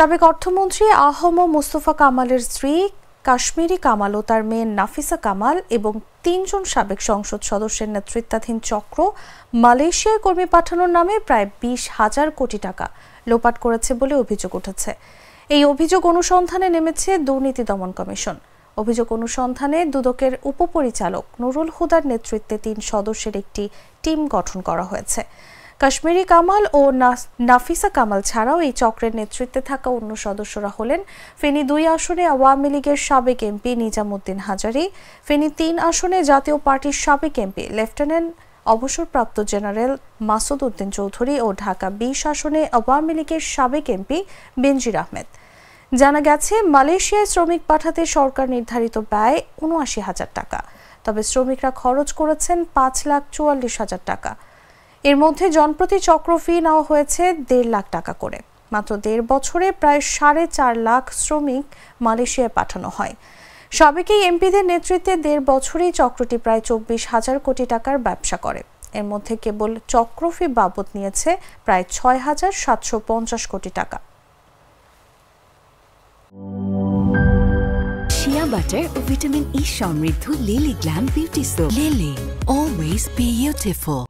সাবেক অর্থমন্ত্রী আহম মোস্তফা কামালের স্ত্রী কাশ্মীরি কামাল ও তার মেয়ে নাফিসা কামাল এবং ৩ জন সাবেক সংসদ সদস্যের নেতৃত্বাধীন চক্র মালয়েশিয়ায় কর্মী পাঠানোর নামে প্রায় ২০,০০০ কোটি টাকা লোপাট করেছে বলে অভিযোগ উঠেছে। এই অভিযোগ অনুসন্ধানে নেমেছে দুর্নীতি দমন কমিশন। অভিযোগ অনুসন্ধানে দুদকের উপপরিচালক নুরুল হুদার নেতৃত্বে ৩ সদস্যের একটি টিম গঠন করা হয়েছে। কাশ্মীরি কামাল ও নাফিসা কামাল ছাড়াও এই চক্রের নেতৃত্বে থাকা অন্য সদস্যরা হলেন ফেনী ২ আসনে আওয়ামী লীগের সাবেক এমপি নিজামুদ্দিন হাজারী, ফেনী ৩ আসনে জাতীয় পার্টির সাবেক এমপি লেফটেন্যান্ট অবসরপ্রাপ্ত জেনারেল মাসুদ উদ্দিন চৌধুরী ও ঢাকা ২০ আসনে আওয়ামী লীগের সাবেক এমপি বেনজির আহমেদ। জানা গেছে, মালয়েশিয়ায় শ্রমিক পাঠাতে সরকার নির্ধারিত ব্যয় ৭৯,০০০ টাকা, তবে শ্রমিকরা খরচ করেছেন ৫,৪৪,০০০ টাকা। এর মধ্যে জনপ্রতি চক্র ফি নেওয়া হয়েছে ১.৫ লাখ টাকা করে। মাত্র ১.৫ বছরে প্রায় ৪.৫ লাখ শ্রমিক মালয়েশিয়ায় পাঠানো হয়। সাবেক এই এমপিদের নেতৃত্বে ১.৫ বছরেই চক্রটি প্রায় ২৪,০০০ কোটি টাকার ব্যবসা করে। এর মধ্যে কেবল চক্র ফি বাবদ নিয়েছে প্রায় ৬,৭৫০ কোটি টাকা। শিয়া বাটার ও ভিটামিন ই সমৃদ্ধ lily glam beauty soap. Lily, always beautiful.